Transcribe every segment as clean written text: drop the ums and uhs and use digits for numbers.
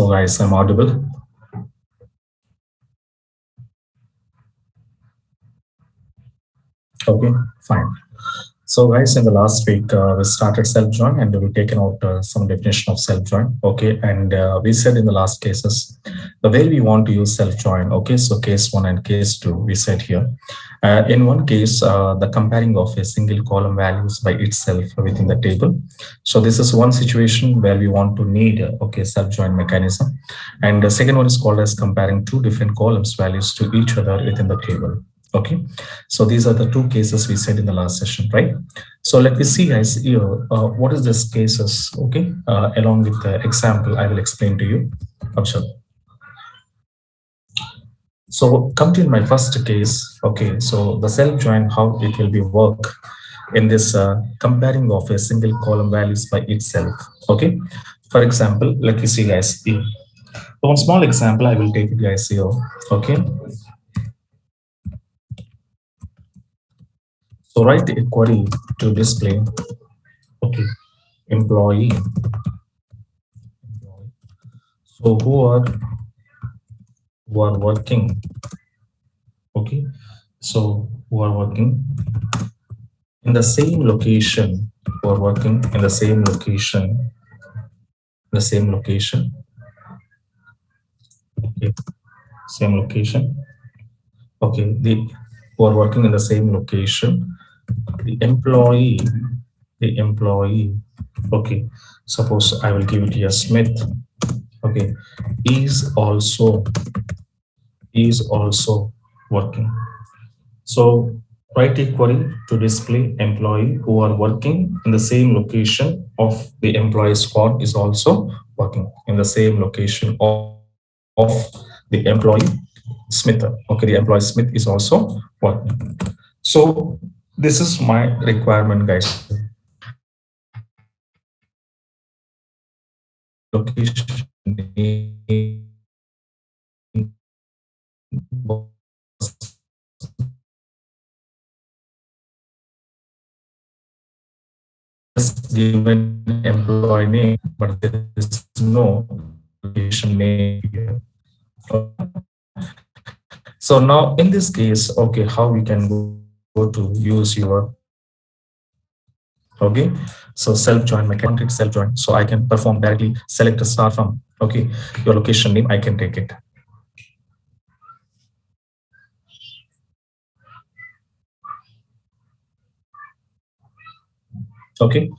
So guys, I'm audible. Okay, fine. So guys, in the last week, we started self-join and we taken out some definition of self-join. Okay, and we said in the last cases, the way we want to use self-join. Okay, so case one and case two, we said here. In one case, the comparing of a single column values by itself within the table. So this is one situation where we want to need okay self-join mechanism, and the second one is called as comparing two different columns values to each other within the table. Okay, so these are the two cases we said in the last session, right? So let me see guys here, what is this cases, okay? Along with the example, I will explain to you. Abshar. So come to my first case, okay? So the self join, how it will be work in this comparing of a single column values by itself, okay? For example, let me see guys here. So one small example, I will take it guys here, okay? So write the query to display, okay, employee. So who are working, okay? So who are working in the same location, who are working in the same location, okay, same location, okay. The who are working in the same location, the employee, okay. Suppose I will give it here, Smith, okay, is also working. So write a query to display employee who are working in the same location of the employee squad is also working in the same location of the employee Smith. Okay, the employee Smith is also working. So this is my requirement, guys. Location name given employee name, but there is no location name here. So now in this case, okay, how we can go to use your okay. So self join mechanic self join. So I can perform directly select a star from okay your location name. I can take it. Okay.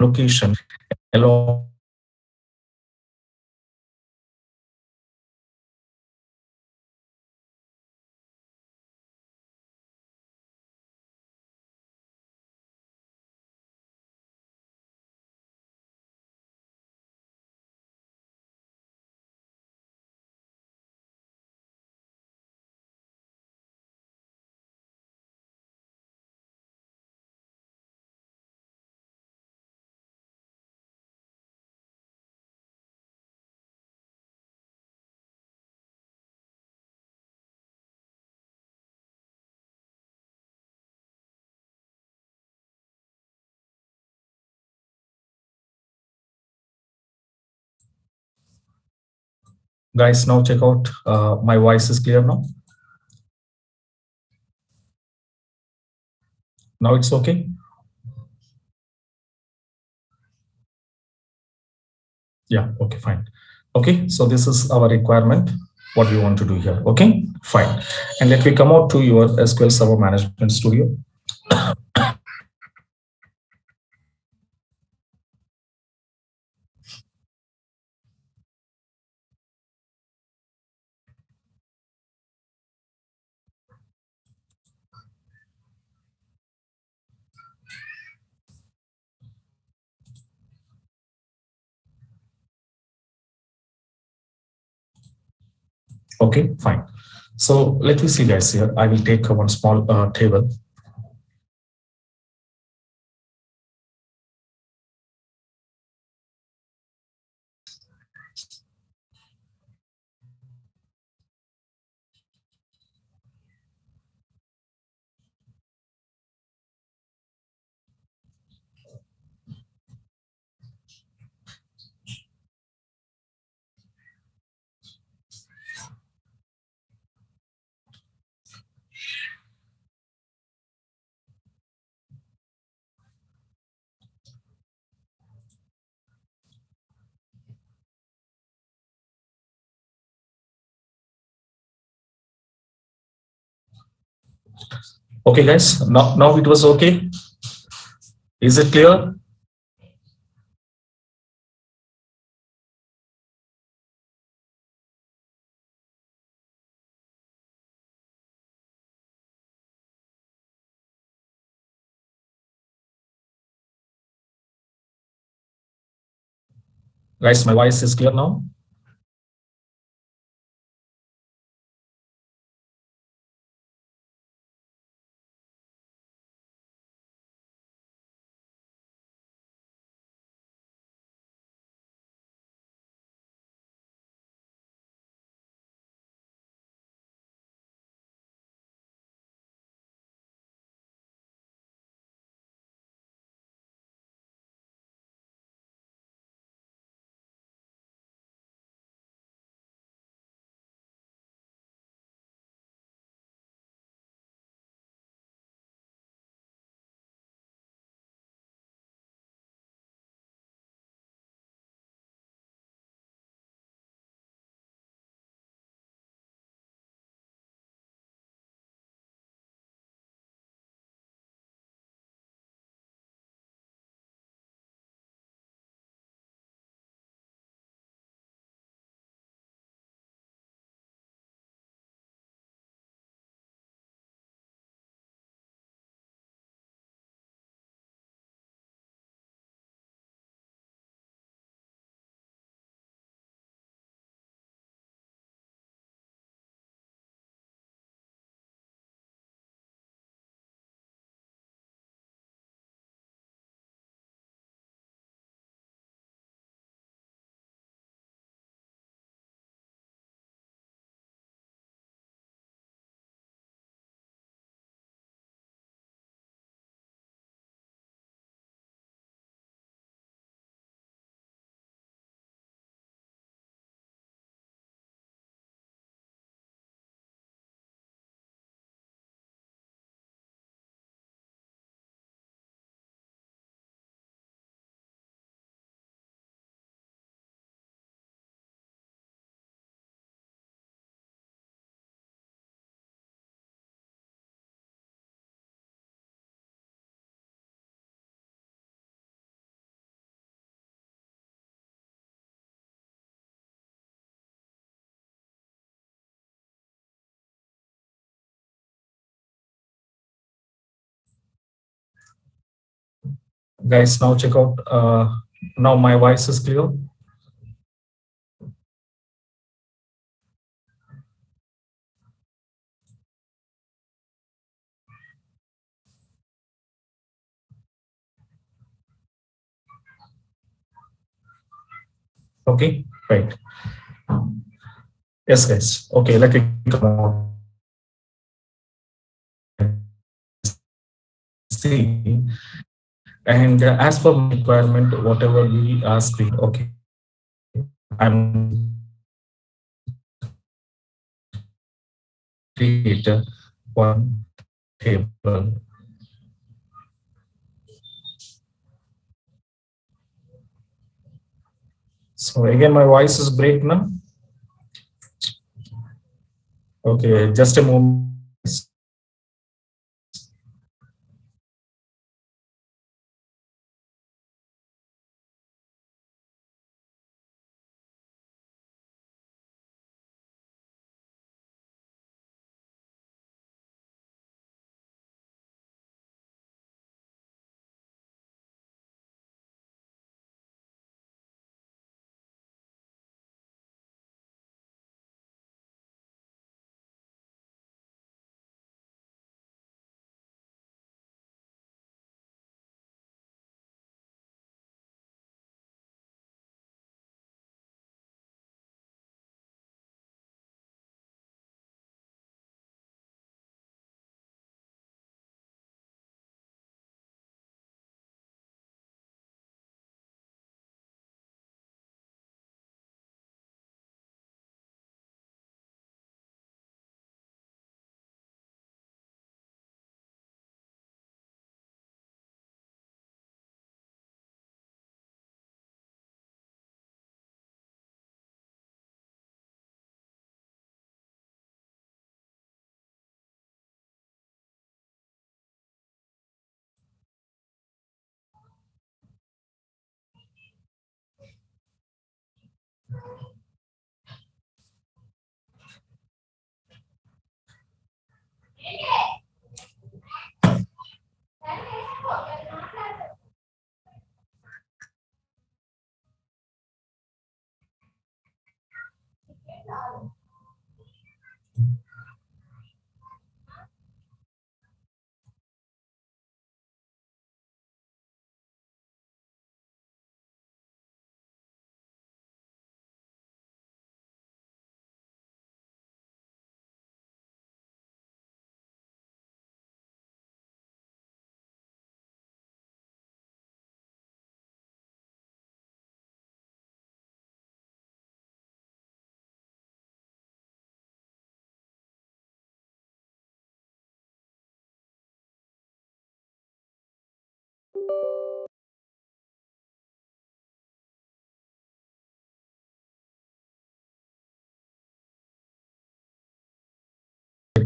Location along guys. Now check out. My voice is clear now. Now it's okay. Yeah. Okay. Fine. Okay. So this is our requirement. What we want to do here. Okay. Fine. And let me come out to your SQL Server Management Studio. Okay, fine. So let me see, guys. Here, I will take one small table. Okay, guys. Now it was okay. Is it clear? Guys, my voice is clear now. Guys, now check out. Now my voice is clear. Okay, right. Yes, guys. Okay, let me come on. See, and as per my requirement, whatever we ask, okay, I'm create one table. So again, my voice is break now. Okay, just a moment.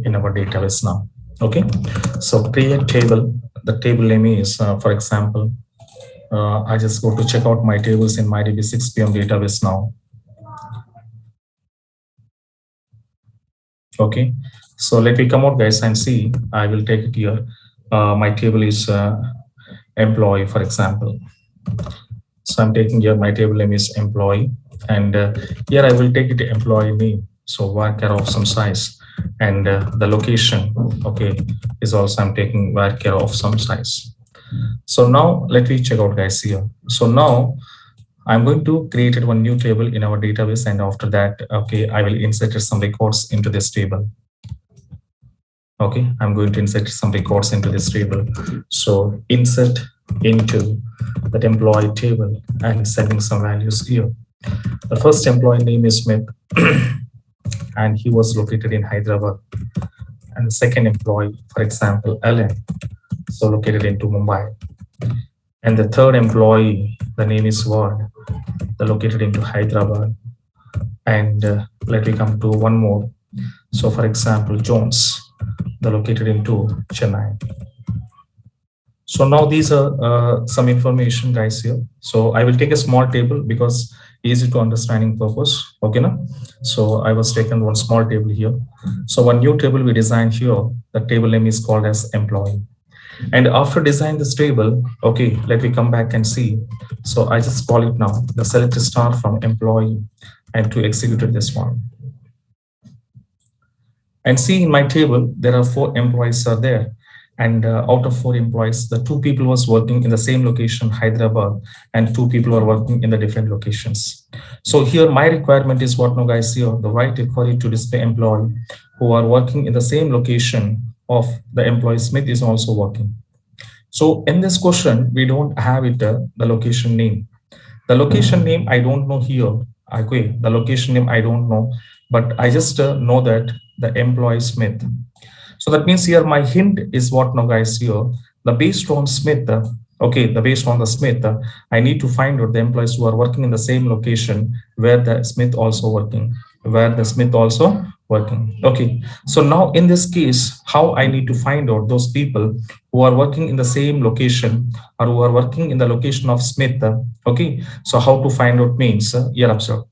in our database now. Okay, so create table. The table name is, for example, I just go to check out my tables in MyDB 6PM database now. Okay, so let me come out, guys, and see. I will take it here. My table is employee, for example. So I'm taking here my table name is employee, and here I will take it employee name. So varchar of some size, and the location, okay, is also I'm taking varchar of some size. So now let me check out, guys, here. So now I'm going to create one new table in our database, and after that, okay, I will insert some records into this table. Okay, I'm going to insert some records into this table. So insert into that employee table and sending some values here. The first employee name is Smith, and he was located in Hyderabad. And the second employee, for example, Alan, so located into Mumbai. And the third employee, the name is Ward, the located into Hyderabad. And let me come to one more. So for example, Jones, the located into Chennai. So now these are some information, guys, here. So I will take a small table because easy to understanding purpose. Okay, now. So I was taken one small table here. So one new table we designed here. The table name is called as employee. And after design this table, okay, let me come back and see. So I just call it now the select star from employee and to execute this one. And see in my table, there are 4 employees are there. And out of 4 employees, the 2 people was working in the same location, Hyderabad, and 2 people are working in the different locations. So here my requirement is what now, guys, here, the right query to display employee who are working in the same location of the employee Smith is also working. So in this question, we don't have it, the location name. The location name, I don't know here. Okay, the location name, I don't know, but I just know that the employee Smith. So that means here my hint is what now, guys, here, the based on Smith, okay, the based on the Smith, I need to find out the employees who are working in the same location where the Smith also working, Okay, so now in this case, how I need to find out those people who are working in the same location or who are working in the location of Smith, okay, so how to find out means, here observe.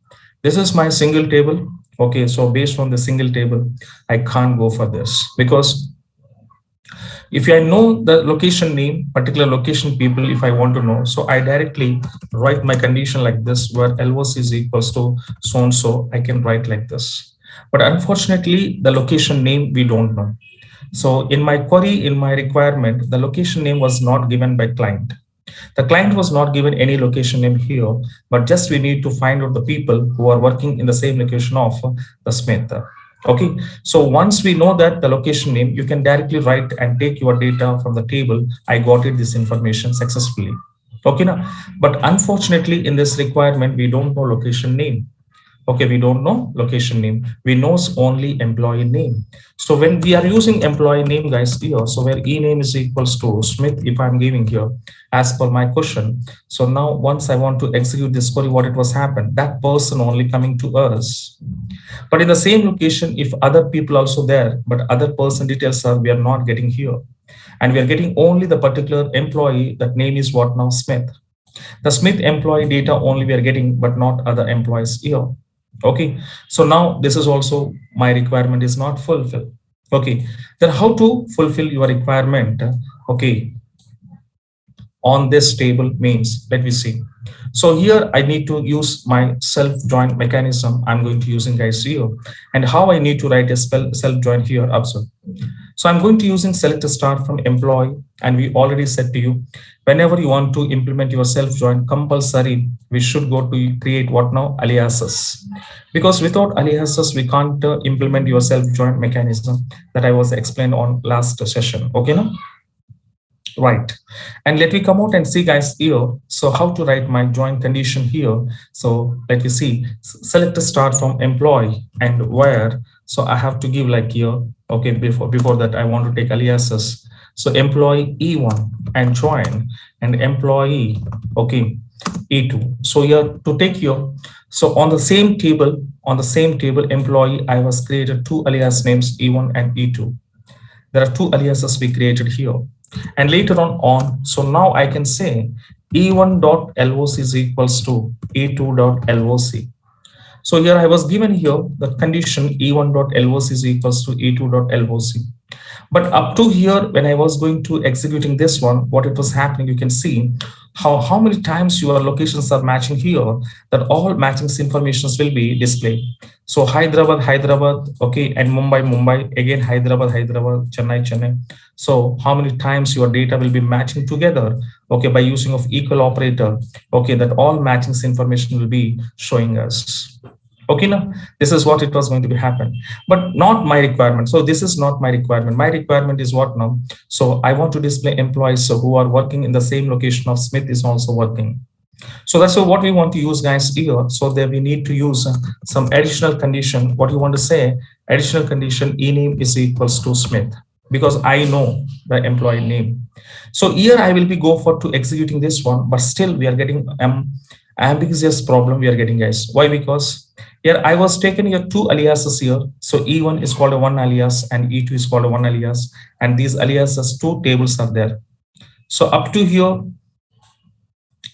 This is my single table. Okay, so based on the single table, I can't go for this because if I know the location name, particular location people, if I want to know, so I directly write my condition like this, where LOC is equals to so and so, I can write like this. But unfortunately, the location name we don't know. So in my query, in my requirement, the location name was not given by client. The client was not given any location name here, but just we need to find out the people who are working in the same location of the Smith. Okay, so once we know that the location name, you can directly write and take your data from the table. I got it this information successfully. Okay, now, but unfortunately in this requirement, we don't know location name. Okay, we don't know location name. We knows only employee name. So when we are using employee name, guys, here, so where e name is equals to Smith, if I'm giving here as per my question. So now once I want to execute this query, what it was happened, that person only coming to us. But in the same location, if other people also there, but other person details are we are not getting here. And we are getting only the particular employee, that name is what now, Smith. The Smith employee data only we are getting, but not other employees here. Okay, so now this is also my requirement is not fulfilled. Okay, then how to fulfill your requirement? Okay, on this table means, let me see. So here I need to use my self join mechanism. I'm going to using guys here, and how I need to write a spell self join here. Observe. So I'm going to using select start from employee, and we already said to you, whenever you want to implement your self join, compulsory we should go to create what now aliases, because without aliases we can't implement your self join mechanism that I was explained on last session. Okay, now. Right. And let me come out and see guys here. So how to write my join condition here. So let me see, select a start from employee and where. So I have to give like here. Okay, before that I want to take aliases. So employee E1 and join and employee, okay, E2. So here to take here. So on the same table, employee, I was created two alias names E1 and E2. There are two aliases we created here. And later on, so now I can say E1.loc is equals to E2.loc. So here I was given here the condition E1.loc is equals to E2.loc. But up to here, when I was going to executing this one, what it was happening, you can see how many times your locations are matching here, that all matching informations will be displayed. So Hyderabad, okay, and Mumbai, again Hyderabad, Chennai. So how many times your data will be matching together, okay, by using of equal operator, okay, that all matching information will be showing us. Okay, now this is what it was going to be happen, but not my requirement. So this is not my requirement. My requirement is what now? So I want to display employees who are working in the same location of Smith is also working. So that's what we want to use guys here. So there we need to use some additional condition. What you want to say, additional condition e name is equals to Smith, because I know the employee name. So here I will be go for to executing this one, but still we are getting ambiguous problem we are getting guys. Why? Because here I was taking here two aliases here. So E1 is called a one alias and E2 is called a one alias, and these aliases two tables are there. So up to here,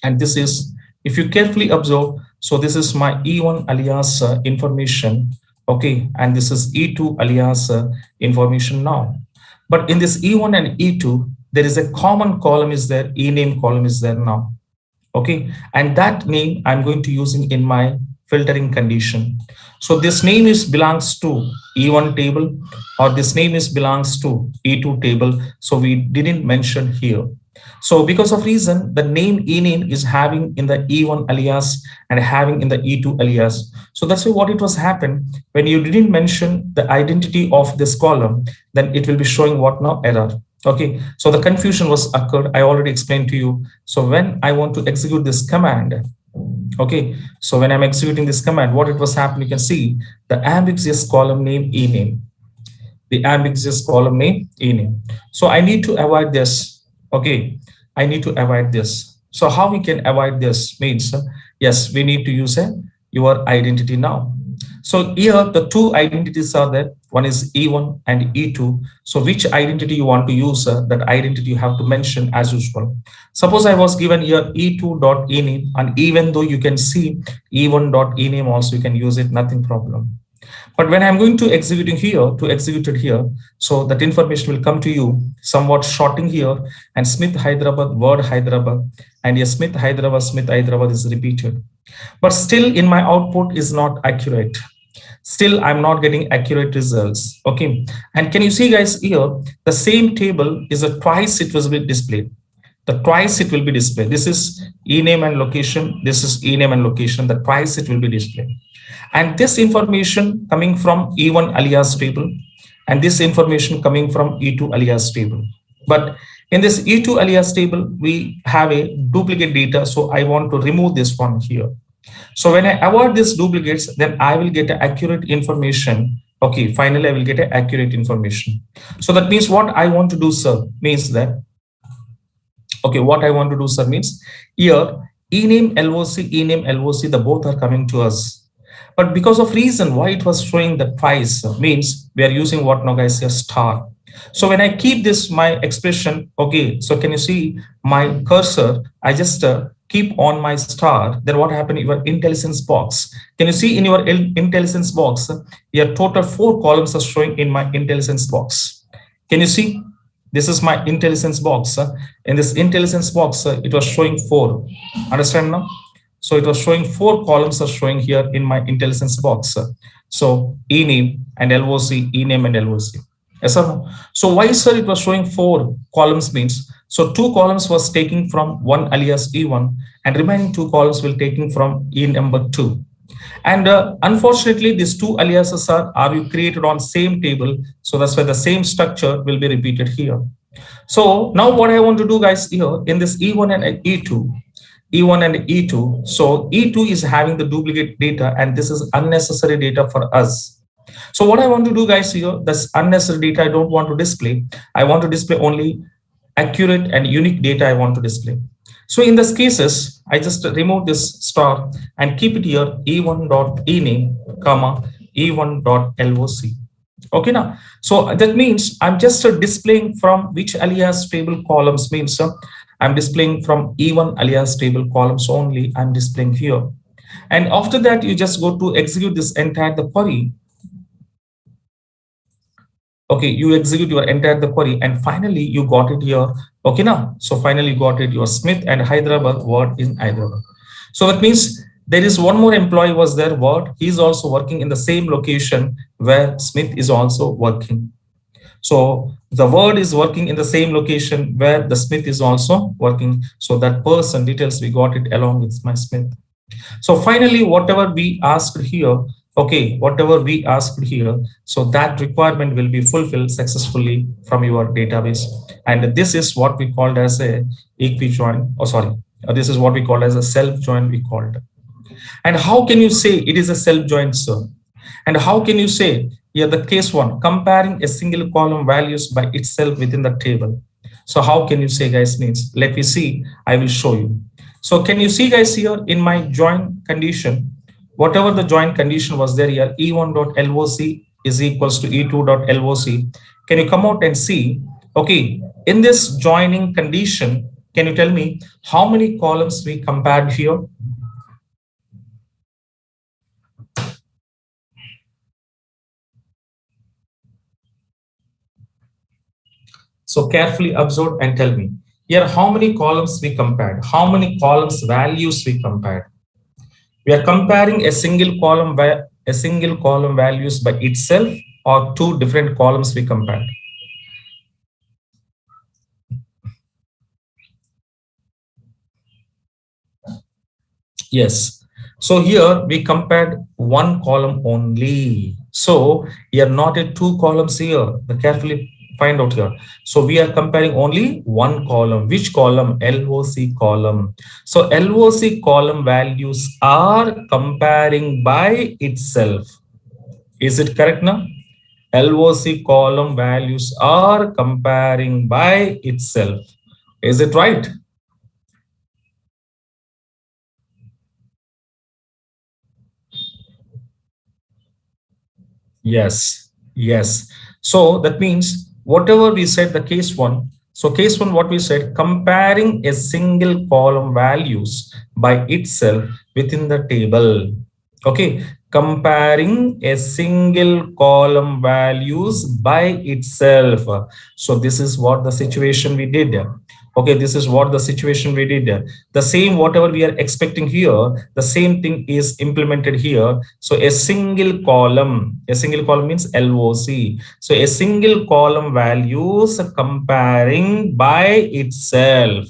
and this is, if you carefully observe, so this is my E1 alias information, okay, and this is E2 alias information now. But in this E1 and E2, there is a common column is there, E name column is there now, okay, and that name I'm going to using in my filtering condition. So this name is belongs to E1 table, or this name is belongs to E2 table. So we didn't mention here. So because of reason, the name E name is having in the E1 alias and having in the E2 alias. So that's what it was happen when you didn't mention the identity of this column, then it will be showing what now error. Okay, so the confusion was occurred. I already explained to you. So when I want to execute this command, okay, so when I'm executing this command, what it was happening, you can see the ambiguous column name E name, the ambiguous column name E name. So I need to avoid this. Okay, I need to avoid this. So how we can avoid this means, yes, we need to use your identity now. So here the two identities are there. One is E1 and E2. So which identity you want to use, that identity you have to mention as usual. Suppose I was given here E2.ename, and even though you can see E1.ename also, you can use it, nothing problem. But when I'm going to executing here, to execute it here, so that information will come to you somewhat shorting here, and Smith Hyderabad, word Hyderabad, and yes, Smith Hyderabad is repeated. But still in my output is not accurate. Still, I'm not getting accurate results. Okay. And can you see guys here, the same table is a twice it was displayed. The twice it will be displayed. This is e-name and location. This is e-name and location. The twice it will be displayed. And this information coming from E1 alias table, and this information coming from E2 alias table. But in this E2 alias table, we have a duplicate data. So I want to remove this one here. So when I avoid these duplicates, then I will get accurate information. Okay, finally, I will get accurate information. So that means what I want to do, sir, means that, okay, what I want to do, sir, means here, ename, LOC, the both are coming to us. But because of reason why it was showing the twice means we are using what now guys, a star. So when I keep this, my expression, okay, so can you see my cursor? I just keep on my star, then what happened in your intelligence box? Can you see in your intelligence box, your total 4 columns are showing in my intelligence box. Can you see? This is my intelligence box. In this intelligence box, it was showing 4. Understand now? So it was showing 4 columns are showing here in my intelligence box. So ename and LOC, ename and LOC. Yes or no? So why, sir, it was showing 4 columns means, so 2 columns was taking from one alias E1 and remaining 2 columns will taking from E number 2. And unfortunately, these 2 aliases are created on same table. So that's why the same structure will be repeated here. So now what I want to do, guys, here in this E1 and E2, E1 and E2. So E2 is having the duplicate data and this is unnecessary data for us. So what I want to do, guys, here, this unnecessary data I don't want to display. I want to display only accurate and unique data I want to display. So in this cases, I just remove this star and keep it here E1.ename, comma, E1.loc. Okay, now, so that means I'm just displaying from which alias table columns means I'm displaying from E1 alias table columns only. I'm displaying here. And after that, you just go to execute this entire the query. Okay, you execute your entire the query and finally you got it here. Okay, now, so finally you got it your Smith and Hyderabad word in Hyderabad. So that means there is one more employee was there word. He's also working in the same location where Smith is also working. So the word is working in the same location where the Smith is also working. So that person details, we got it along with my Smith. So finally, whatever we asked here, okay, whatever we asked here, so that requirement will be fulfilled successfully from your database. And this is what we called as a equi-join, this is what we call as a self-join we called. And how can you say it is a self-join, sir? And how can you say here the case one, comparing a single column values by itself within the table? So how can you say, guys, means, let me see, I will show you. So can you see, guys, here in my join condition, whatever the join condition was there here, E1.loc is equals to E2.loc. Can you come out and see, okay, in this joining condition, can you tell me how many columns we compared here? So carefully observe and tell me here how many columns we compared, how many columns values we compared. We are comparing a single column values by itself or 2 different columns we compared. Yes. So here we compared 1 column only. So here not a 2 columns here. Carefully find out here. So we are comparing only 1 column. Which column? LOC column. So LOC column values are comparing by itself. Is it correct now? LOC column values are comparing by itself. Is it right? Yes, yes. So that means whatever we said, the case one. So case one, what we said, comparing a single column values by itself within the table. Okay, comparing a single column values by itself. So this is what the situation we did. Okay, this is what the situation we did. The same whatever we are expecting here, the same thing is implemented here. So a single column means LOC. So a single column values comparing by itself.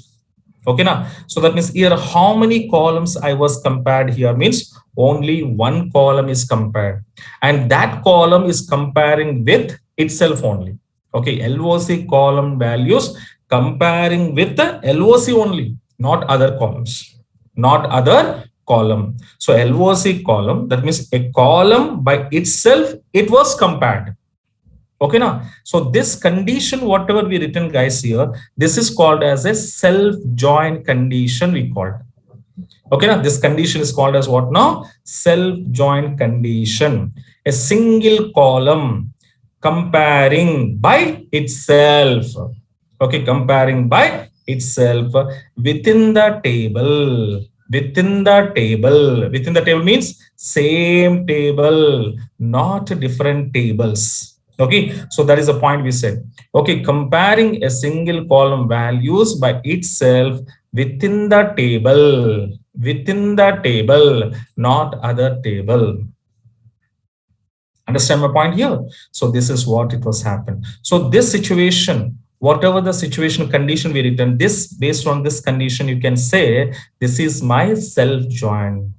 Okay, now, so that means here how many columns I was compared here means only 1 column is compared, and that column is comparing with itself only. Okay, LOC column values comparing with the LOC only, not other columns, not other column. So LOC column, that means a column by itself, it was compared. Okay, now, so this condition, whatever we written, guys, here, this is called as a self-join condition we called. Okay, now this condition is called as what now? Self-join condition. A single column comparing by itself. Okay, comparing by itself within the table. Within the table means same table, not different tables. Okay, so that is the point we said. Okay, comparing a single column values by itself within the table. within the table, not other table. Understand my point here? So this is what it was happened. So this situation, whatever the situation condition we written, this based on this condition, you can say this is my self join.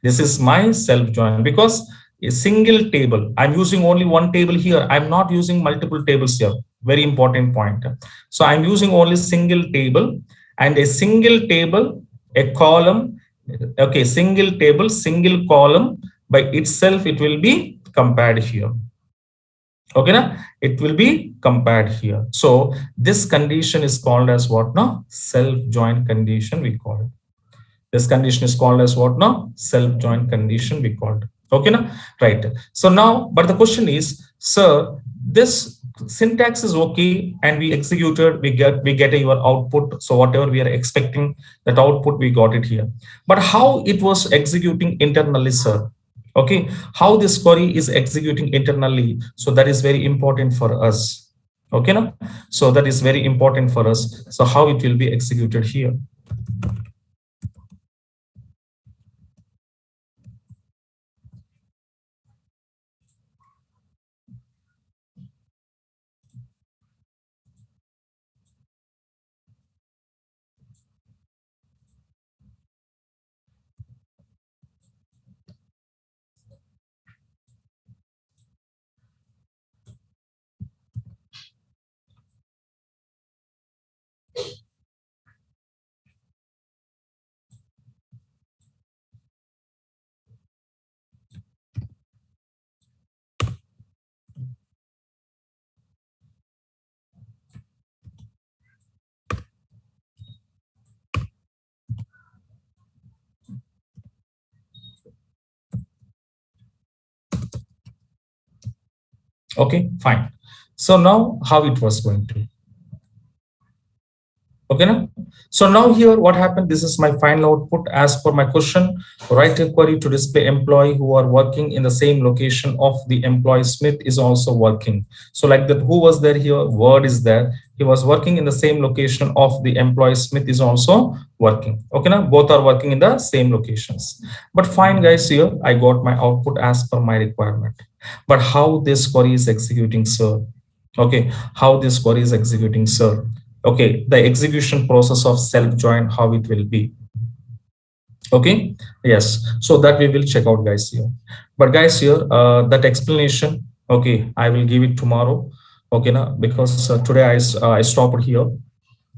This is my self join because a single table. I'm using only one table here. I'm not using multiple tables here. Very important point. So I'm using only single table and a single table, a column. Okay, single table, single column by itself. It will be compared here. Okay, na? It will be compared here. So this condition is called as what now? Self-join condition we call it. This condition is called as what now? Self-join condition we called. Okay, na? Right. So now, but the question is, sir, this syntax is okay and we executed, we get your output. So whatever we are expecting, that output we got it here. But how it was executing internally, sir? Okay, how this query is executing internally. So that is very important for us. Okay, no? So that is very important for us. So how it will be executed here. Okay, fine. So now how it was going to. Okay, now? So now here what happened, this is my final output as per my question. Write a query to display employee who are working in the same location of the employee Smith is also working. So like that, who was there here? Word is there. He was working in the same location of the employee Smith is also working. Okay, now both are working in the same locations. But fine guys, here I got my output as per my requirement. But how this query is executing, sir? Okay, how this query is executing, sir? Okay, the execution process of self join, how it will be. Okay, yes, so that we will check out guys here. But guys here, that explanation, okay, I will give it tomorrow. Okay, now because today I stopped here.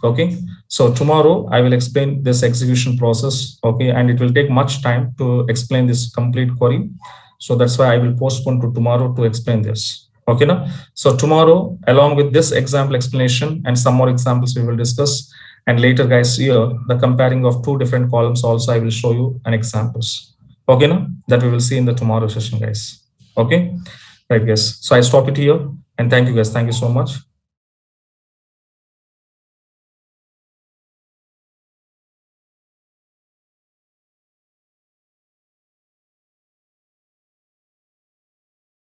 Okay, so tomorrow I will explain this execution process. Okay, and it will take much time to explain this complete query. So that's why I will postpone to tomorrow to explain this. Okay, now so tomorrow along with this example explanation and some more examples we will discuss, and later guys here the comparing of two different columns also I will show you an examples. Okay, now that we will see in the tomorrow session guys. Okay, right guys, so I stop it here and thank you guys, thank you so much.